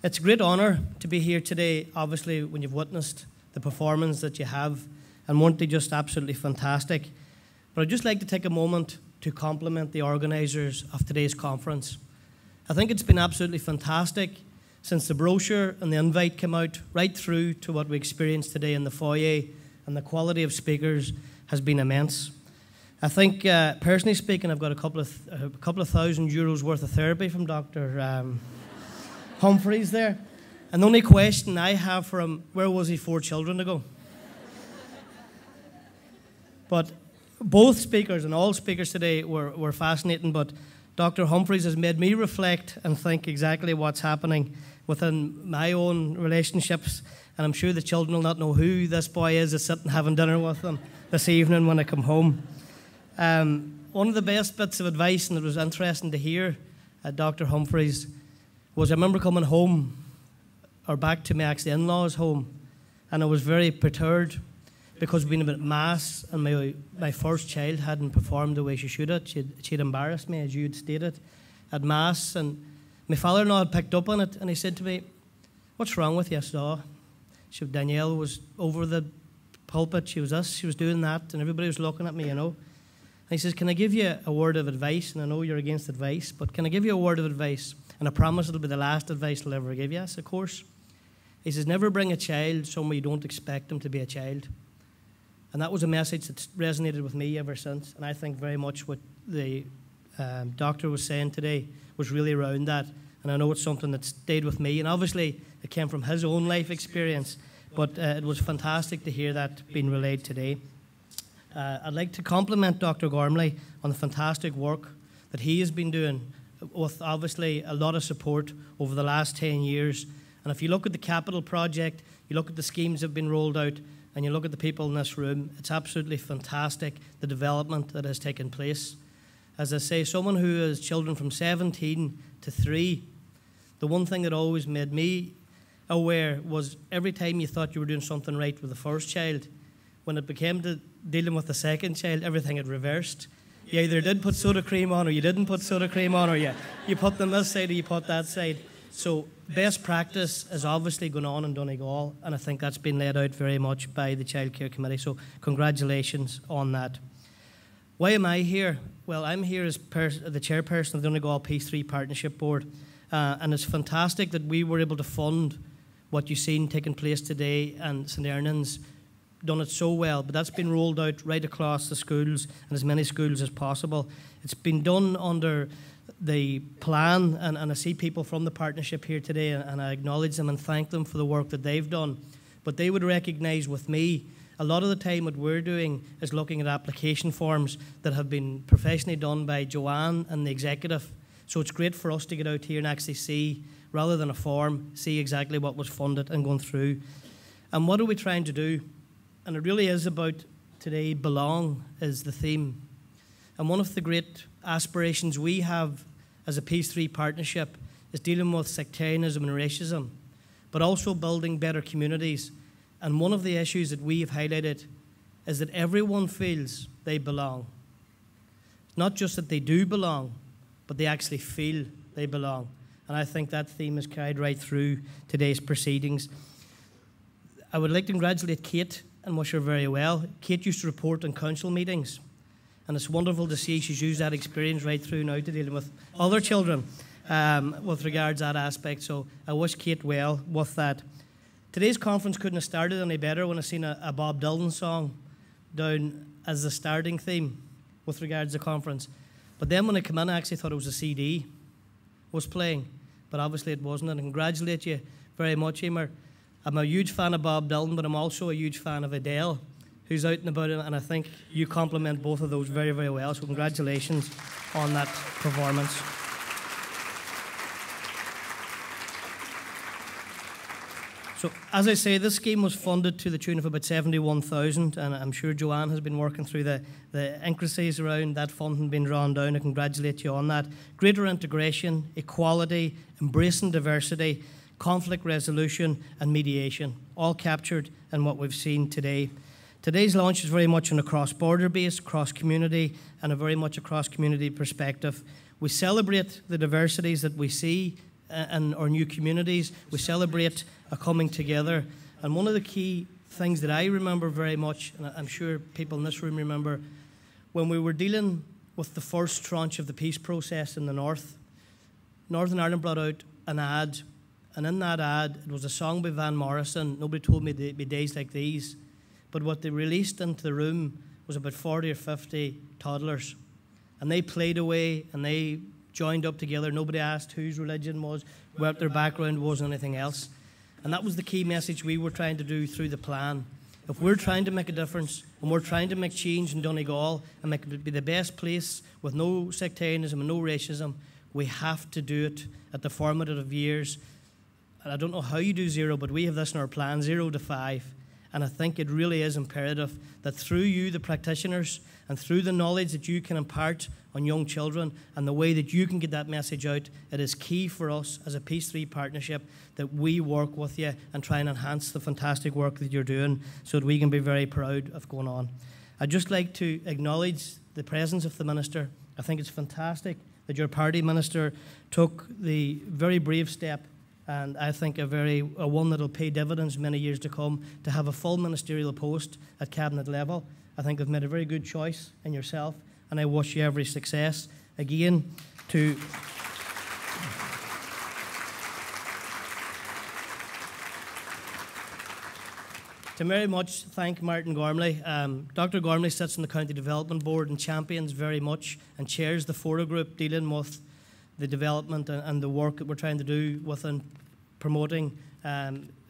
It's a great honour to be here today, obviously, when you've witnessed the performance that you have, and weren't they just absolutely fantastic? But I'd just like to take a moment to compliment the organisers of today's conference. I think it's been absolutely fantastic since the brochure and the invite came out, right through to what we experienced today in the foyer, and the quality of speakers has been immense. I think, personally speaking, I've got a couple of €1,000 worth of therapy from Dr. Humphreys there. And the only question I have for him, where was he 4 children ago? But both speakers and all speakers today were fascinating, but Dr. Humphreys has made me reflect and think exactly what's happening within my own relationships, and I'm sure the children will not know who this boy is that's sitting having dinner with them this evening when I come home. One of the best bits of advice, and it was interesting to hear at Dr. Humphreys, was I remember coming home, or back to my actually in-laws' home, and I was very perturbed because we'd been at Mass and my first child hadn't performed the way she should have. She'd embarrassed me, as you'd stated, at Mass, and my father-in-law had picked up on it, and he said to me, "What's wrong with you?" I said, "Oh." Danielle was over the pulpit, she was this, she was doing that, and everybody was looking at me, you know. And he says, "Can I give you a word of advice?" And I know you're against advice, but can I give you a word of advice? And I promise it'll be the last advice I'll ever give you. I said, "Of course." He says, "Never bring a child somewhere you don't expect them to be a child." And that was a message that resonated with me ever since. And I think very much what the doctor was saying today was really around that. And I know it's something that stayed with me. And obviously, it came from his own life experience. But it was fantastic to hear that being relayed today. I'd like to compliment Dr. Gormley on the fantastic work that he has been doing with, obviously, a lot of support over the last 10 years. And if you look at the capital project, you look at the schemes that have been rolled out, and you look at the people in this room, it's absolutely fantastic, the development that has taken place. As I say, someone who has children from 17 to 3, the one thing that always made me aware was every time you thought you were doing something right with the first child, when it became to dealing with the second child, everything had reversed. You either did put soda cream on, or you didn't put soda cream on, or you put them this side or you put that side. So best practice is obviously going on in Donegal, and I think that's been laid out very much by the Childcare Committee, so congratulations on that. Why am I here? Well, I'm here as the chairperson of the Donegal Peace 3 Partnership Board, and it's fantastic that we were able to fund what you've seen taking place today, and St. Ernan's done it so well, but that's been rolled out right across the schools and as many schools as possible. It's been done under the plan, and I see people from the partnership here today, and I acknowledge them and thank them for the work that they've done. But they would recognise with me, a lot of the time what we're doing is looking at application forms that have been professionally done by Joanne and the executive. So it's great for us to get out here and actually see, rather than a form, see exactly what was funded and going through. And what are we trying to do? And it really is about today, belong is the theme. And one of the great aspirations we have as a Peace 3 partnership is dealing with sectarianism and racism, but also building better communities. And one of the issues that we have highlighted is that everyone feels they belong. Not just that they do belong, but they actually feel they belong. And I think that theme is carried right through today's proceedings. I would like to congratulate Kate and wish her very well. Kate used to report on council meetings, and it's wonderful to see she's used that experience right through now to dealing with other children with regards to that aspect. So I wish Kate well with that. Today's conference couldn't have started any better when I seen a Bob Dylan song down as the starting theme with regards to the conference. But then when I came in, I actually thought it was a CD was playing, but obviously it wasn't. And I congratulate you very much, Emer. I'm a huge fan of Bob Dylan, but I'm also a huge fan of Adele, who's out and about, and I think you complement both of those very, very well. So congratulations on that performance. So, as I say, this scheme was funded to the tune of about 71,000, and I'm sure Joanne has been working through the intricacies around that funding being drawn down. I congratulate you on that. Greater integration, equality, embracing diversity, conflict resolution and mediation, all captured in what we've seen today. Today's launch is very much on a cross-border base, cross-community, and a very much a cross-community perspective. We celebrate the diversities that we see in our new communities. We celebrate a coming together. And one of the key things that I remember very much, and I'm sure people in this room remember, when we were dealing with the first tranche of the peace process in the north, Northern Ireland brought out an ad, and in that ad, it was a song by Van Morrison. Nobody told me there'd be days like these. But what they released into the room was about 40 or 50 toddlers. And they played away, and they joined up together. Nobody asked whose religion was, what their background was, or anything else. And that was the key message we were trying to do through the plan. If we're trying to make a difference, and we're trying to make change in Donegal, and make it be the best place with no sectarianism and no racism, we have to do it at the formative years. And I don't know how you do 0, but we have this in our plan, 0 to 5. And I think it really is imperative that through you, the practitioners, and through the knowledge that you can impart on young children and the way that you can get that message out, it is key for us as a Peace 3 partnership that we work with you and try and enhance the fantastic work that you're doing so that we can be very proud of going on. I'd just like to acknowledge the presence of the Minister. I think it's fantastic that your party Minister took the very brave step, and I think a one that will pay dividends many years to come, to have a full ministerial post at cabinet level. I think they've made a very good choice in yourself, and I wish you every success. Again, to very much thank Martin Gormley. Dr. Gormley sits on the County Development Board and champions very much and chairs the fora group dealing with the development and the work that we're trying to do within promoting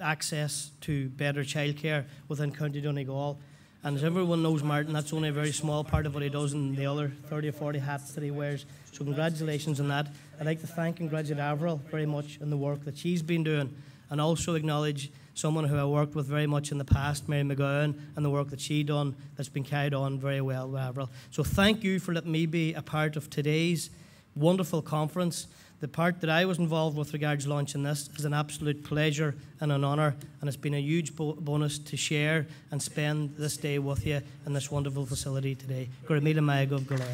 access to better childcare within County Donegal. And as everyone knows, Martin, that's only a very small part of what he does in the other 30 or 40 hats that he wears. So congratulations on that. I'd like to thank and congratulate Avril very much on the work that she's been doing, and also acknowledge someone who I worked with very much in the past, Mary McGowan, and the work that she done that's been carried on very well with Avril. So thank you for letting me be a part of today's wonderful conference. The part that I was involved with regards to launching this is an absolute pleasure and an honour, and it's been a huge bonus to share and spend this day with you in this wonderful facility today. Cllr.